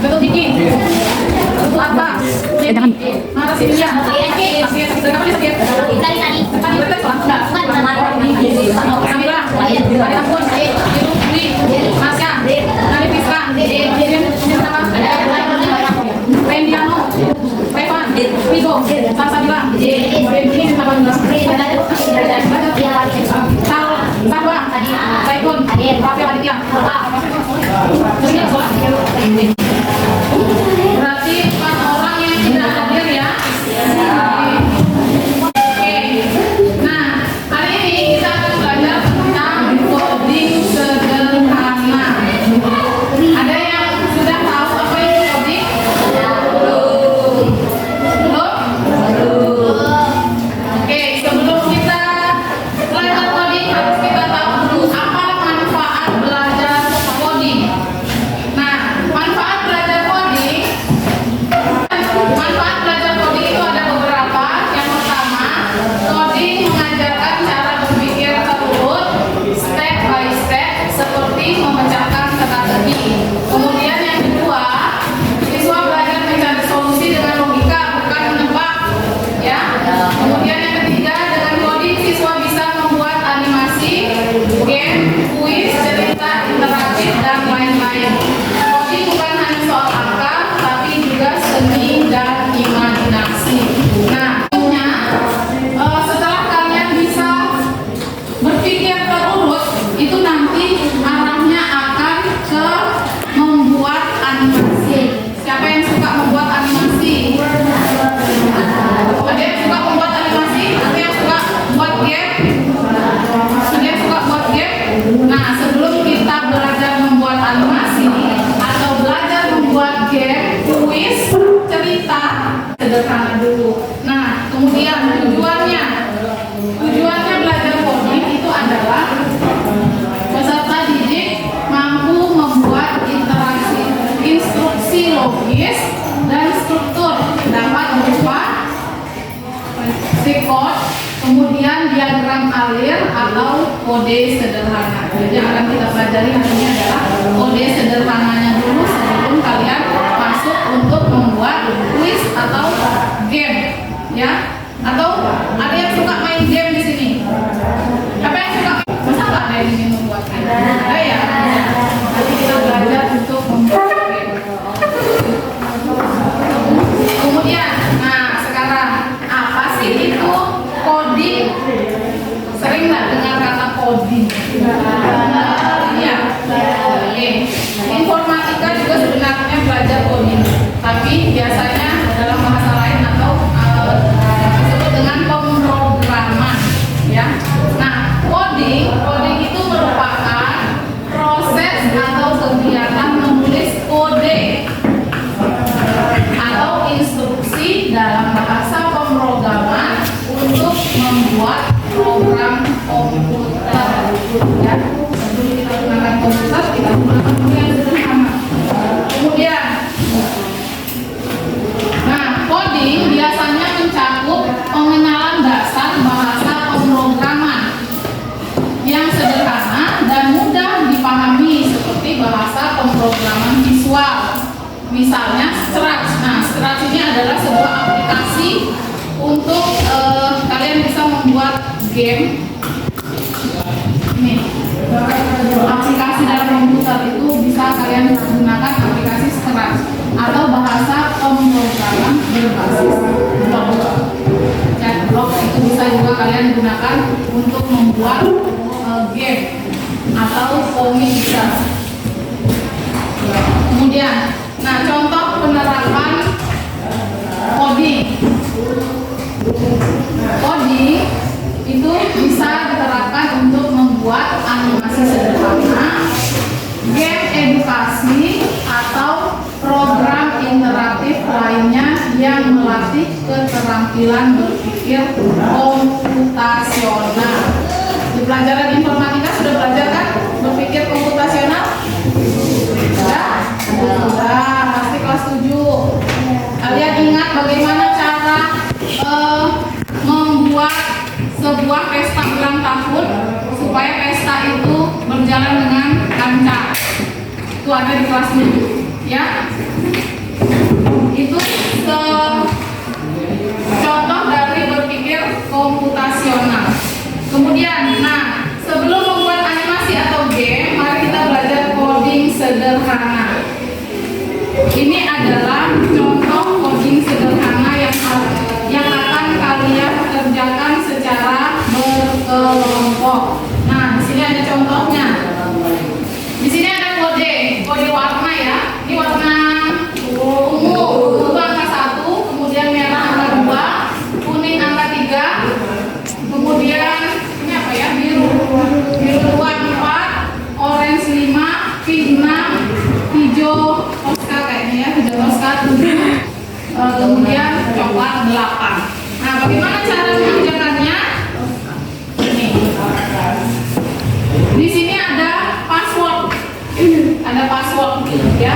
Betul Diki. Apa? Jangan. Mana sih dia? Sakit. Kenapa dia sakit? Tadi. Tadi betul enggak? Kamila. Tadi ampun. Itu Dwi. Masya. Tadi Fisra. Ini sama. Rendiano. Revan. Vigo. Salsabila. Ini sama Sarwa. Saifun. Rafi Aditya. Berarti 4 orang yang tidak hadir ya. Oke. Nah, hari ini kita akan belajar tentang coding sederhana. Ada yang sudah tahu apa itu coding? Belum? Oke, sebelum kita belajar coding harus kita tahu dulu apa manfaat belajar coding. Nah, manfaat belajar coding itu ada beberapa. Yang pertama, coding mengajarkan cara berpikir terurut, step by step, seperti memecahkan teka-teki. Kemudian yang kedua, siswa belajar mencari solusi dengan logika, bukan menebak, ya. Kemudian yang ketiga, dengan coding siswa bisa membuat animasi, game, kuis, cerita interaktif, dan lain-lain. Coding bukan hanya soal angka, tapi juga seni dan imajinasi. Nah, setelah kalian bisa berpikir terurut, itu nanti arahnya akan ke membuat animasi. Siapa yang suka membuat animasi? Ada yang suka membuat animasi? Ada yang suka buat game? Ada yang suka buat game? Nah, sebelum kita belajar membuat animasi atau belajar membuat game, kuis, cerita, sederhana dulu. Nah, kemudian tujuannya belajar coding itu adalah peserta didik mampu membuat instruksi logis dan struktur dapat berupa code, kemudian diagram alir atau kode sederhana. Jadi yang akan kita pelajari hari ini adalah kode sederhananya dulu sebelum kalian masuk untuk membuat kuis atau game, ya. Atau ada yang suka main game di sini? Apa yang suka? Masa nggak ada yang ingin membuat game? Ada ya. Nanti kita belajar untuk membuat game. Kemudian, nah sekarang apa sih itu coding? Sering nggak dengar kata coding? Iya. Oke. Informatika juga sebenarnya belajar coding, tapi biasanya dalam bahasa lain atau disebut dengan pemrograman, ya. Nah, coding itu merupakan proses atau kegiatan menulis kode atau instruksi dalam bahasa pemrograman untuk membuat program komputer, ya. Sebelum kita gunakan komputer, kita gunakan yang sederhana. Kemudian, nah, coding biasanya mencakup pengenalan dasar bahasa pemrograman yang sederhana dan mudah dipahami seperti bahasa pemrograman visual. Misalnya Scratch. Nah, Scratch ini adalah sebuah aplikasi untuk kalian bisa membuat game. Ini aplikasi dalam komputer itu bisa kalian gunakan aplikasi Scratch atau bahasa pemrograman berbasis block. Chatblock itu bisa juga kalian gunakan untuk membuat game atau komik bisa. Kemudian, nah contoh penerapan coding. Coding itu bisa diterapkan untuk membuat animasi sederhana, game edukasi, atau program interaktif lainnya yang melatih keterampilan berpikir komputasional. Di pelajaran informatika sudah belajar kan berpikir komputasional? Sudah, pasti kelas 7. Kalian ingat bagaimana cara membuat sebuah pesta ulang tahun supaya pesta itu berjalan dengan lancar? Itu ada di kelas 7. Ya, itu contoh dari berpikir komputasional. Kemudian, nah, sebelum membuat animasi atau game, mari kita belajar coding sederhana. Ini adalah contoh coding sederhana yang akan kalian kerjakan secara berkelompok. Nah, di sini ada contohnya. Di sini ada kode warna ya. Ini warna ungu angka 1, kemudian merah angka 2, kuning angka 3, kemudian ini apa ya? Biru 2, 4, orange 5, pink 6, hijau Oscar kayaknya ya, hijau Oscar 7, kemudian coklat 8. Nah, bagaimana cara mengerjakannya? Ini. Di sini ada password. Ada password ya.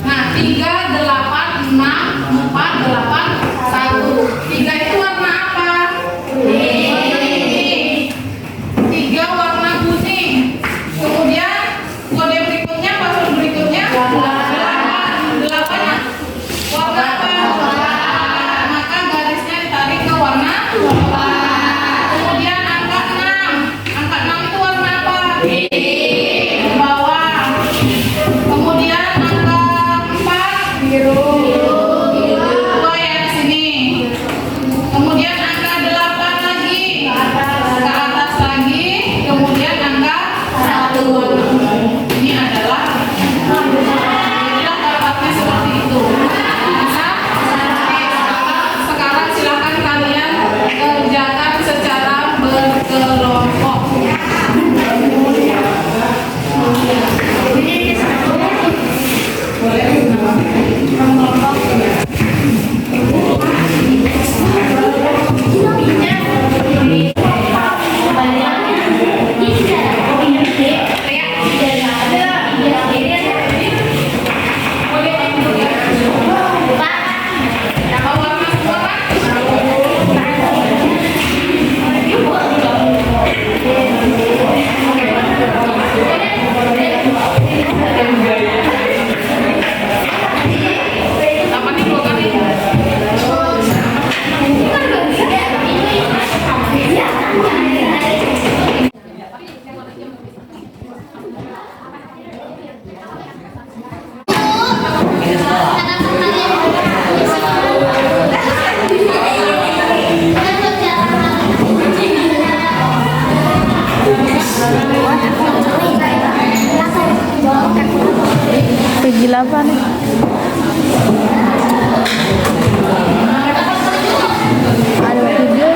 Nah, 3, 8, 6, 4, 8, 1. 3 itu warna apa? Kuning. 3 warna kuning. Kemudian kode berikutnya, password berikutnya 8. 8 warna apa? Maka garisnya ditarik ke warna 8. Kemudian angka 6. Angka 6 itu warna apa? Bawah. Kemudian angka 4 biru. Dua ya di sini. Kemudian angka 8 lagi ke atas lagi. Kemudian angka 1. Ini adalah dapatnya seperti itu. Bisa? Oke, sekarang silakan kalian kerjakan secara berkelompok. Pergi 8 nih. Ada video.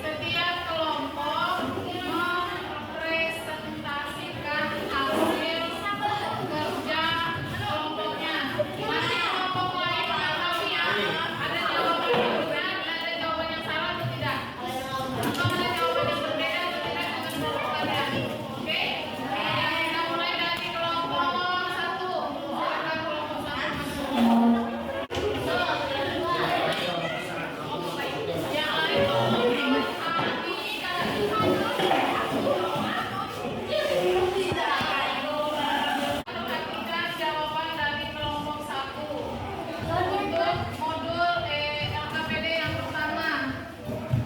Setiap kelompok merepresentasikan hasil kerja kelompoknya. Masih kelompok lain mengetahui ya? Ada jawaban yang benar, ada jawaban yang salah atau tidak? Atau ada jawaban yang berbeda atau tidak dengan kelompok kalian? Oke? Ya, kita mulai dari kelompok satu. Silakan kelompok satu masuk. Yang lain ngomong perhatikan jawaban dari kelompok satu untuk modul LKPD yang pertama,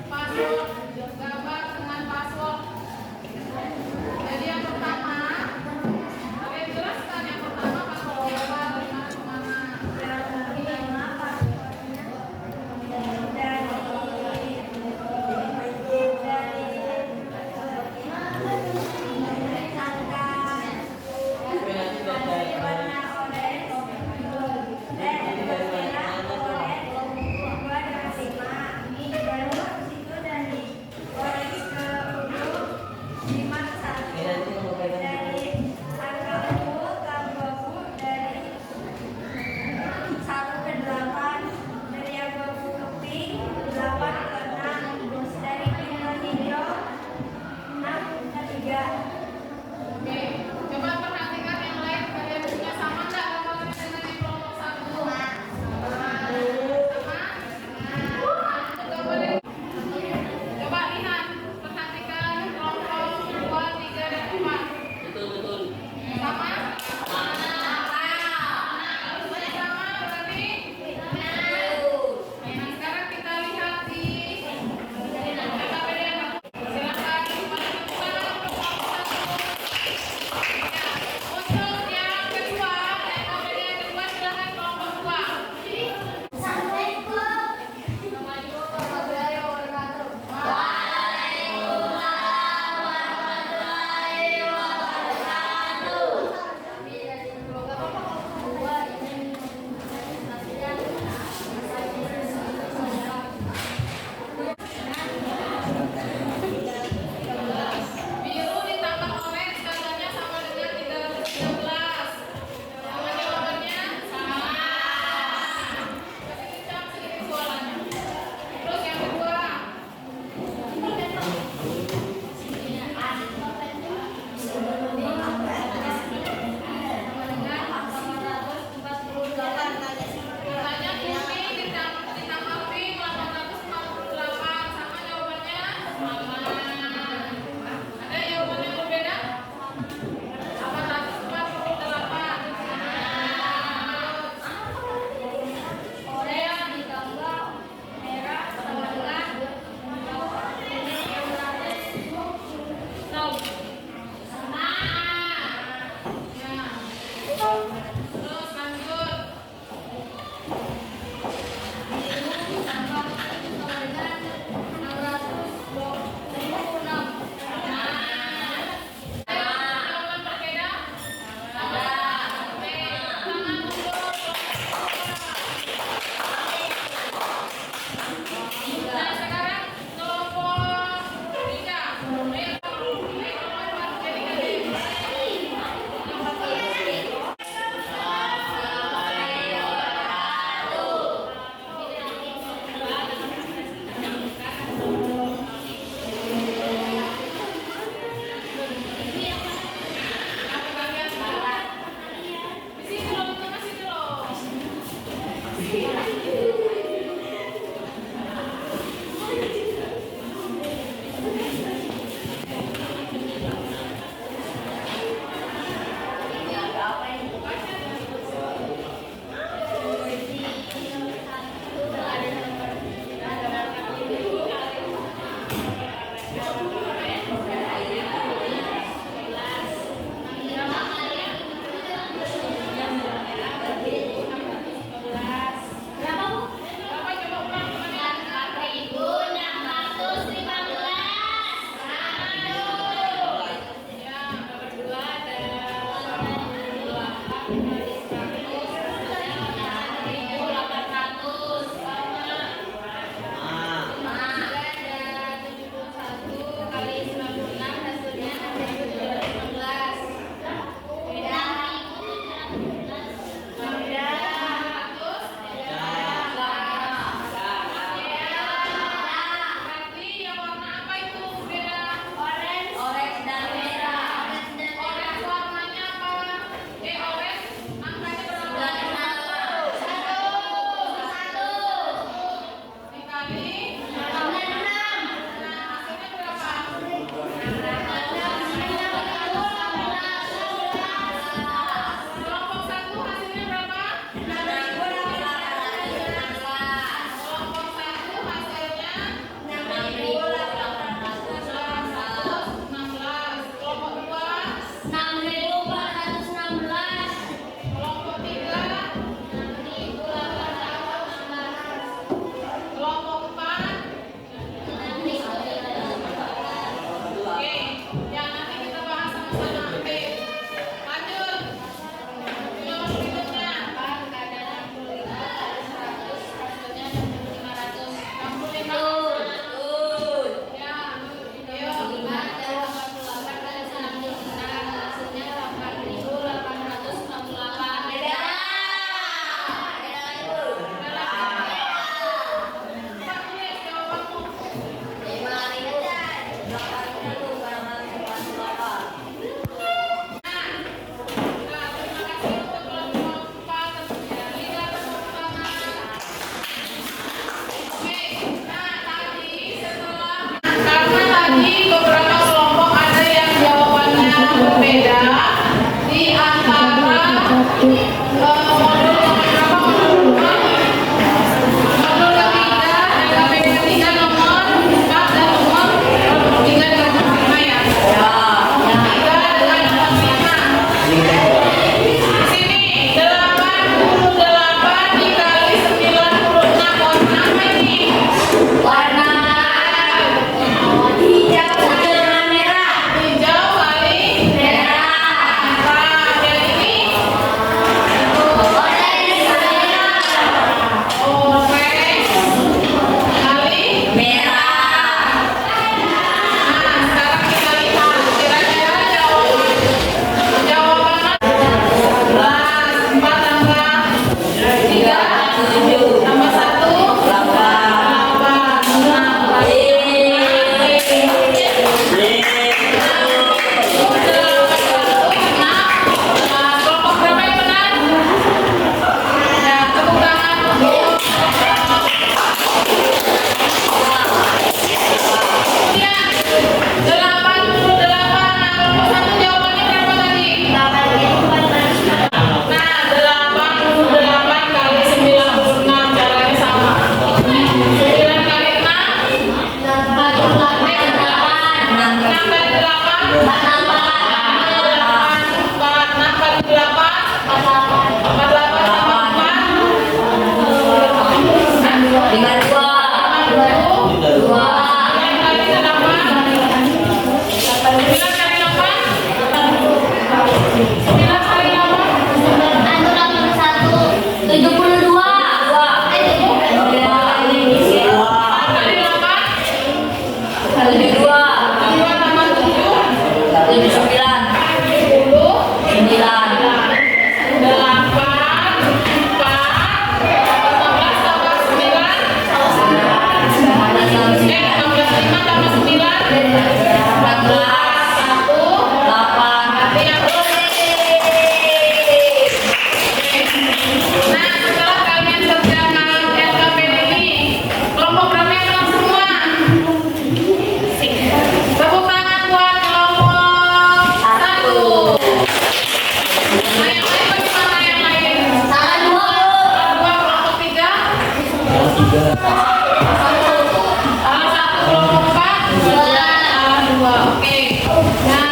password, gambar dengan password. Jadi yang pertama, kalian jelaskan yang pertama password gambar dengan kemana? berbeda di antara modul ketiga LKPD ketiga nomor 4 dan nomor 3 dengan nomor 5 ya. Tiga dengan nomor 5. Sini 88 dikali 96 warna apa ini? Warna hijau dengan merah. Hijau kali Merah. merah. Dan ini Orange merah. orange kali. Merah. Nah, sekarang kita lihat kira-kira jawaban 4 tambah 3 tambah 1 kelompok berapa yang benar? Ya, tepuk tangan untuk ya, 88. Nah, kelompok 1 jawabannya berapa tadi? Nah, 88 kali 96 caranya sama. 9 kali 6 6 kali Nah, setelah kalian kerjakan LKPD ini, kelompok berapa yang menang semua? Tepuk tangan buat kelompok 1. Nah, yang lain bagaimana yang lain? Dua, kelompok 3? Salah satu kelompok 4? Salah 2. Oke. Nah,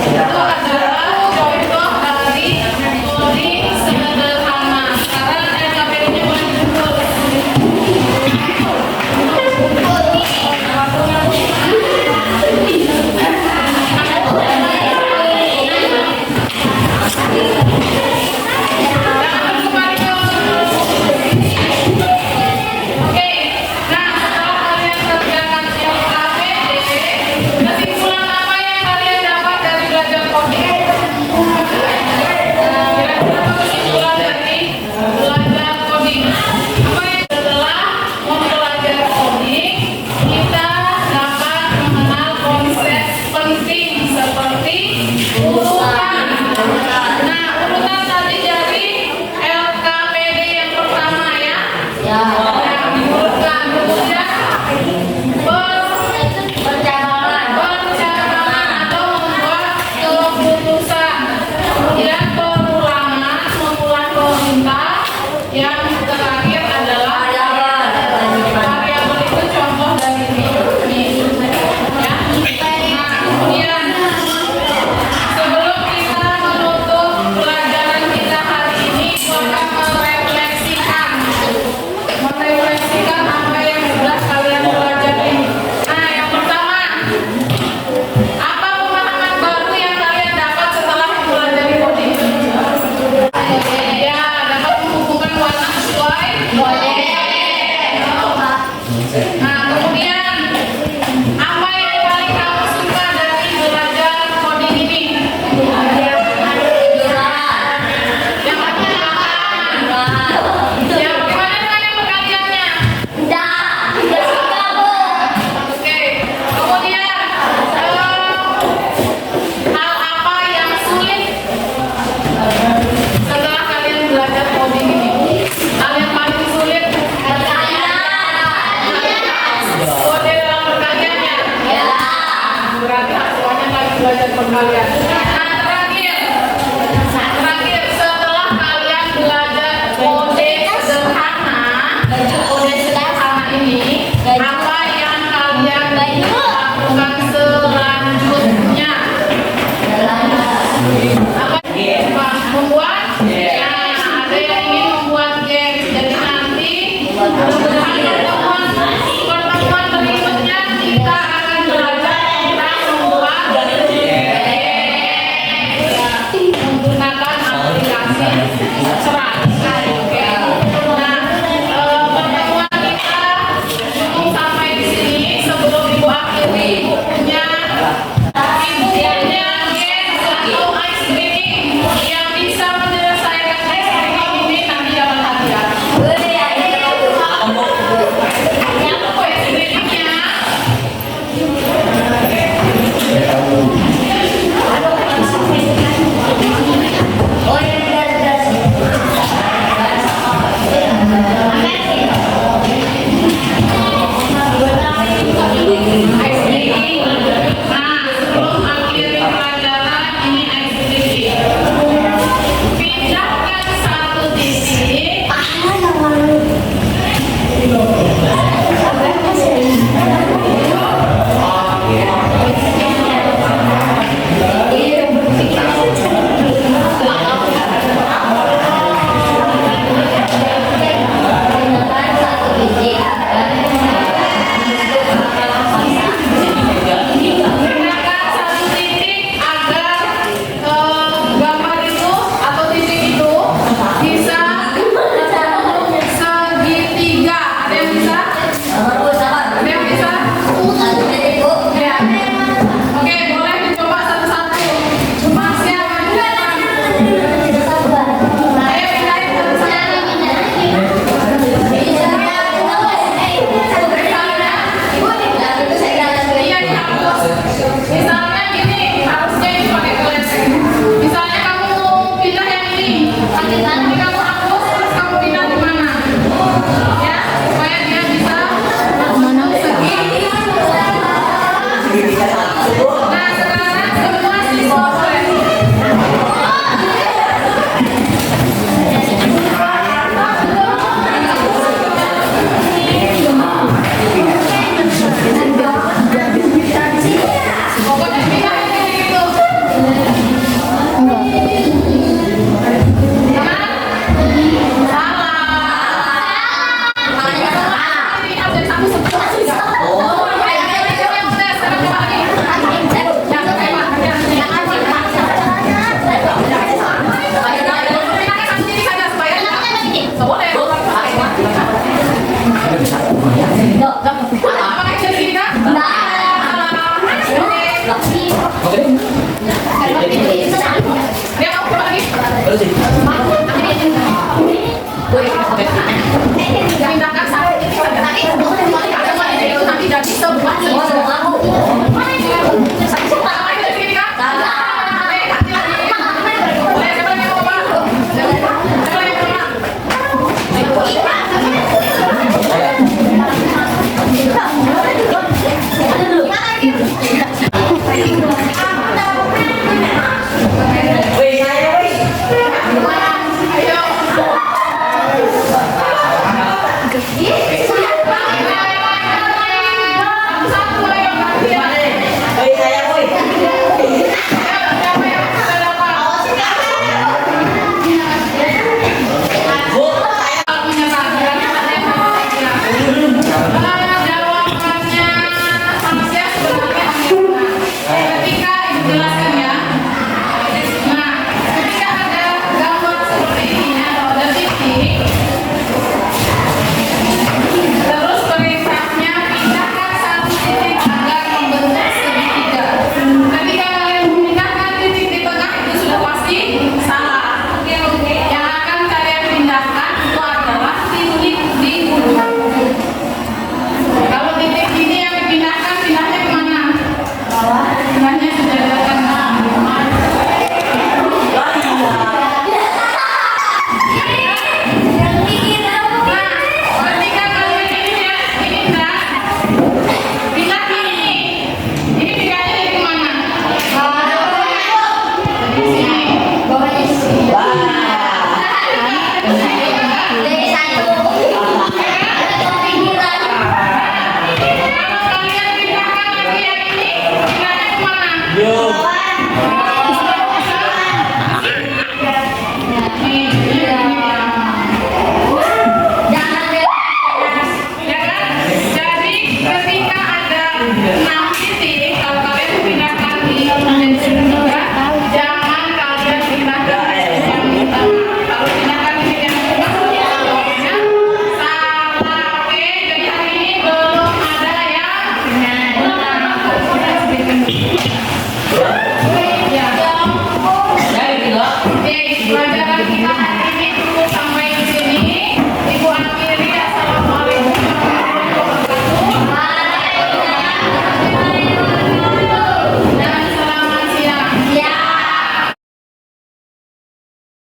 itu adalah contoh dari coding sederhana. Sekarang LKPD-nya boleh ditulis. Jangan kembali ke Oke, nah setelah kalian kerjakan LKPD, kesimpulan apa yang kalian dapat dari belajar coding? Kira-kira apa kesimpulan dari belajar coding? Apa yang setelah mempelajari coding, kita dapat mengenal konsep penting seperti urutan. Nah, urutan tadi dari LKPD yang pertama ya. Yang diurutkan, kemudian perencanaan atau membuat keputusan, kemudian perulangan, memulai perintah, yang terakhir adalah variabel itu contoh dari ini ya. Nah, kemudian sebelum kita menutup pelajaran kita hari ini, kita merefleksikan apa yang sudah kalian pelajari. Nah, yang pertama, apa pemahaman baru yang kalian dapat setelah mempelajari coding? Ya, dapat menghubungkan warna sesuai. Nah, kemudian apa yang paling kamu suka dari belajar coding ini? Yang yang bagaimana dengan yang perkaliannya? Oke, kemudian hal apa yang sulit setelah kalian belajar coding ini? Hal yang paling sulit? Kode dalam perkaliannya? Berarti semuanya lagi belajar perkalian. Nah, Masuk kamu.